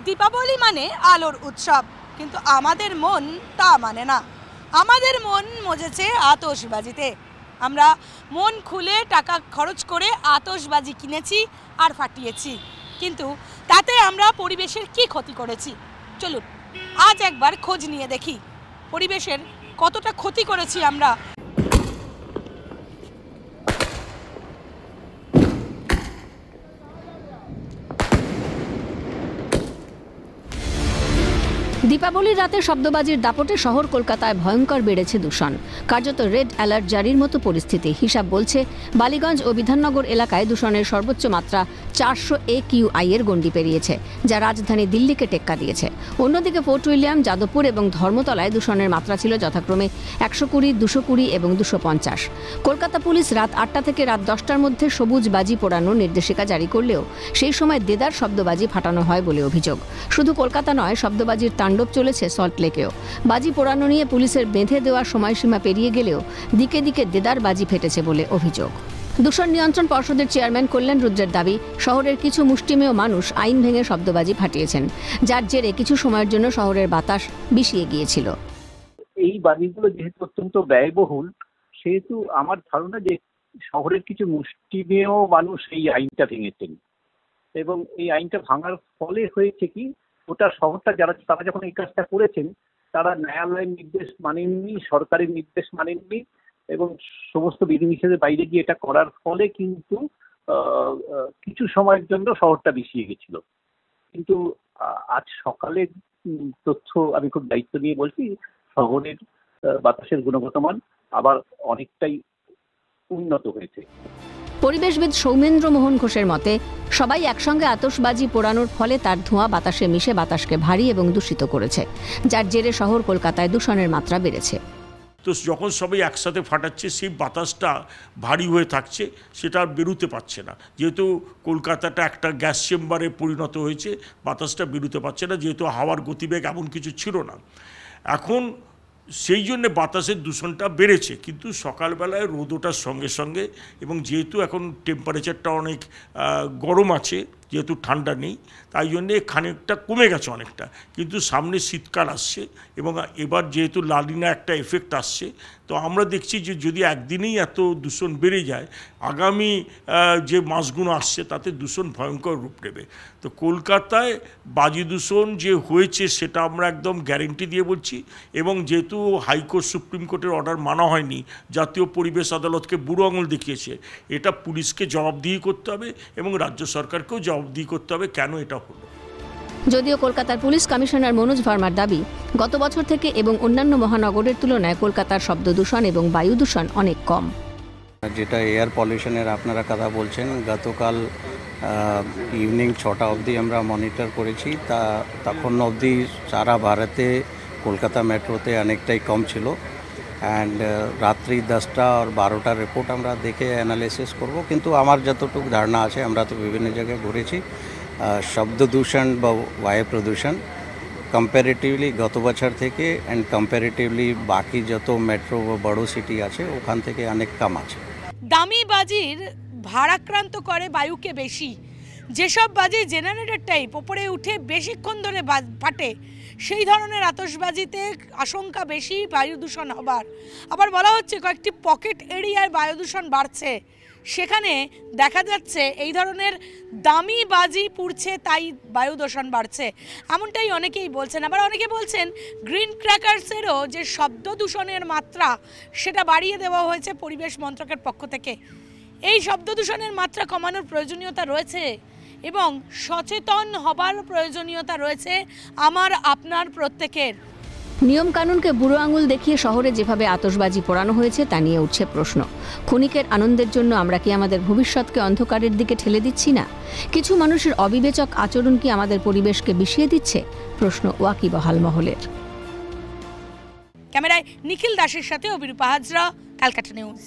দীপাবলি মানে আলোর উৎসব, কিন্তু আমাদের মন তা মানে না। আমাদের মন মজেছে আতশবাজিতে। আমরা মন খুলে টাকা খরচ করে আতশবাজি কিনেছি আর ফাটিয়েছি, কিন্তু তাতে আমরা পরিবেশের কি ক্ষতি করেছি? চলুন আজ একবার খোঁজ নিয়ে দেখি পরিবেশের কতটা ক্ষতি করেছি আমরা। দীপাবলির রাতে শব্দবাজির দাপটে শহর কলকাতায় ভয়ঙ্কর বেড়েছে দূষণ। কার্যত রেড অ্যালার্ট জারির মতো পরিস্থিতি। হিসাব বলছে বালিগঞ্জ ও বিধাননগর এলাকায় দূষণের সর্বোচ্চ মাত্রা 400 AQI এর গণ্ডি পেরিয়েছে, যা রাজধানী দিল্লিকে টেক্কা দিয়েছে। অন্যদিকে ফোর্ট উইলিয়াম, যাদবপুর এবং ধর্মতলায় দূষণের মাত্রা ছিল যথাক্রমে 120, 220 এবং 250। কলকাতা পুলিশ রাত 8টা থেকে রাত 10টার মধ্যে সবুজ বাজি পোড়ানোর নির্দেশিকা জারি করলেও সেই সময় দেদার শব্দবাজি ফাটানো হয় বলে অভিযোগ। শুধু কলকাতা নয়, শব্দবাজির তাণ্ডব চলেছে সল্টলেকেও। বাজি পোড়ানো নিয়ে পুলিশের বেঁধে দেওয়া সময়সীমা পেরিয়ে গেলেও দিকে দিকে দেদার বাজি ফেটেছে বলে অভিযোগ। দূষণ নিয়ন্ত্রণ পর্ষদের চেয়ারম্যান কল্যাণ রুদ্রের দাবি, শহরের কিছু মুষ্টিমেয় মানুষ আইন ভেঙে শব্দবাজি ফাটিয়েছেন, যার জেরে কিছু সময়ের জন্য শহরের বাতাস বিষিয়ে গিয়েছিল। এই বাজিগুলো যেহেতু অত্যন্ত ব্যয়বহুল, সেহেতু আমার ধারণা যে শহরের কিছু মুষ্টিমেয় মানুষ এই আইনটা ভেঙেছেন, এবং এই আইনটা ভাঙার ফলে হয়েছে কি, গোটা শহরটা তারা যখন এই কাজটা করেছেন, তারা ন্যায়ালয়ের নির্দেশ মানেননি, সরকারের নির্দেশ মানেননি, এবং সমস্ত বিধিনিষেধের বাইরে গিয়ে এটা করার ফলে কিন্তু কিছু সময়ের জন্য শহরটা বিষিয়ে গেছিল। কিন্তু আজ সকালের তথ্য আমি খুব দায়িত্ব নিয়ে বলছি, শহরের বাতাসের গুণগত মান আবার অনেকটাই উন্নত হয়েছে। পরিবেশবিদ সৌমেন্দ্র মোহন ঘোষের মতে, সবাই একসঙ্গে আতশবাজি পোড়ানোর ফলে তার ধোঁয়া বাতাসে মিশে বাতাসকে ভারী এবং দূষিত করেছে, যার জেরে শহর কলকাতায় দূষণের মাত্রা বেড়েছে। তো যখন সবাই একসাথে ফাটাচ্ছে, সেই বাতাসটা ভারী হয়ে থাকছে, সেটা আর বেরোতে পারছে না। যেহেতু কলকাতাটা একটা গ্যাস চেম্বারে পরিণত হয়েছে, বাতাসটা বেরোতে পারছে না, যেহেতু হাওয়ার গতিবেগ এমন কিছু ছিল না। এখন সেই জন্যে বাতাসের দূষণটা বেড়েছে, কিন্তু সকালবেলায় রোদ ওঠার সঙ্গে সঙ্গে, এবং যেহেতু এখন টেম্পারেচারটা অনেক গরম আছে, যেহেতু ঠান্ডা নেই, তাই জন্যে খানিকটা কমে গেছে অনেকটা। কিন্তু সামনে শীতকাল আসছে, এবং এবার যেহেতু লালিনা একটা এফেক্ট আসছে, তো আমরা দেখছি যে যদি একদিনেই এত দূষণ বেড়ে যায়, আগামী যে মাসগুলো আসছে তাতে দূষণ ভয়ঙ্কর রূপ নেবে। তো কলকাতায় বাজি দূষণ যে হয়েছে সেটা আমরা একদম গ্যারেন্টি দিয়ে বলছি, এবং যেহেতু হাইকোর্ট, সুপ্রিম কোর্টের অর্ডার মানা হয়নি, জাতীয় পরিবেশ আদালতকে বুড়ো আঙুল দেখিয়েছে, এটা পুলিশকে জবাবদিহি করতে হবে এবং রাজ্য সরকারকেও জবাবদিহি করতে হবে কেন এটা হলো। যদিও কলকাতার পুলিশ কমিশনার মনোজ ভার্মার দাবি, গত বছর থেকে এবং অন্যান্য মহানগরের তুলনায় কলকাতার শব্দ দূষণ এবং বায়ু দূষণ অনেক কম। যেটা এয়ার পলিউশনের আপনারা কথা বলছেন, গতকাল ইভিনিং 6টা অবধি আমরা মনিটর করেছি, তখন অবধি সারা ভারতে কলকাতা মেট্রোতে অনেকটাই কম ছিল। অ্যান্ড রাত্রি 10টা আর 12টার রিপোর্ট আমরা দেখে অ্যানালাইসিস করব, কিন্তু আমার যতটুকু ধারণা আছে, আমরা তো বিভিন্ন জায়গায় ঘুরেছি, শব্দ দূষণ বা বায়ু প্রদূষণ কম্পারেটিভলি গত বছর থেকে অ্যান্ড কম্পারেটিভলি বাকি যত মেট্রো বা বড় সিটি আছে ওখান থেকে অনেক কম আছে। দামি বাজির ভারাক্রান্ত করে বায়ুকে বেশি। যেসব বাজি জেনারেটর টাইপ ওপরে উঠে বেশিক্ষণ ধরে ফাটে, সেই ধরনের আতশবাজিতে আশঙ্কা বেশি বায়ু দূষণ হবার। আবার বলা হচ্ছে কয়েকটি পকেট এরিয়ায় বায়ু দূষণ বাড়ছে, সেখানে দেখা যাচ্ছে এই ধরনের দামি বাজি পুড়ছে, তাই বায়ু দূষণ বাড়ছে, এমনটাই অনেকেই বলছেন। আবার অনেকে বলছেন গ্রিন ক্র্যাকার্সেরও যে শব্দ দূষণের মাত্রা, সেটা বাড়িয়ে দেওয়া হয়েছে পরিবেশ মন্ত্রকের পক্ষ থেকে। এই শব্দ দূষণের মাত্রা কমানোর প্রয়োজনীয়তা রয়েছে এবং সচেতন হবার প্রয়োজনীয়তা রয়েছে আমার আপনার প্রত্যেকের। নিয়মকানুনকে বুড়ো আঙুল দেখিয়ে শহরে যেভাবে আতশবাজি পোড়ানো হয়েছে তা নিয়ে উঠছে প্রশ্ন। ক্ষণিকের আনন্দের জন্য আমরা কি আমাদের ভবিষ্যৎকে অন্ধকারের দিকে ঠেলে দিচ্ছি না? কিছু মানুষের অবিবেচক আচরণ কি আমাদের পরিবেশকে বিষিয়ে দিচ্ছে? প্রশ্ন ওয়াকিবহাল মহলের। ক্যামেরায় নিখিল দাসের সাথে অভিরূপা হাজরা, ক্যালকাটা নিউজ।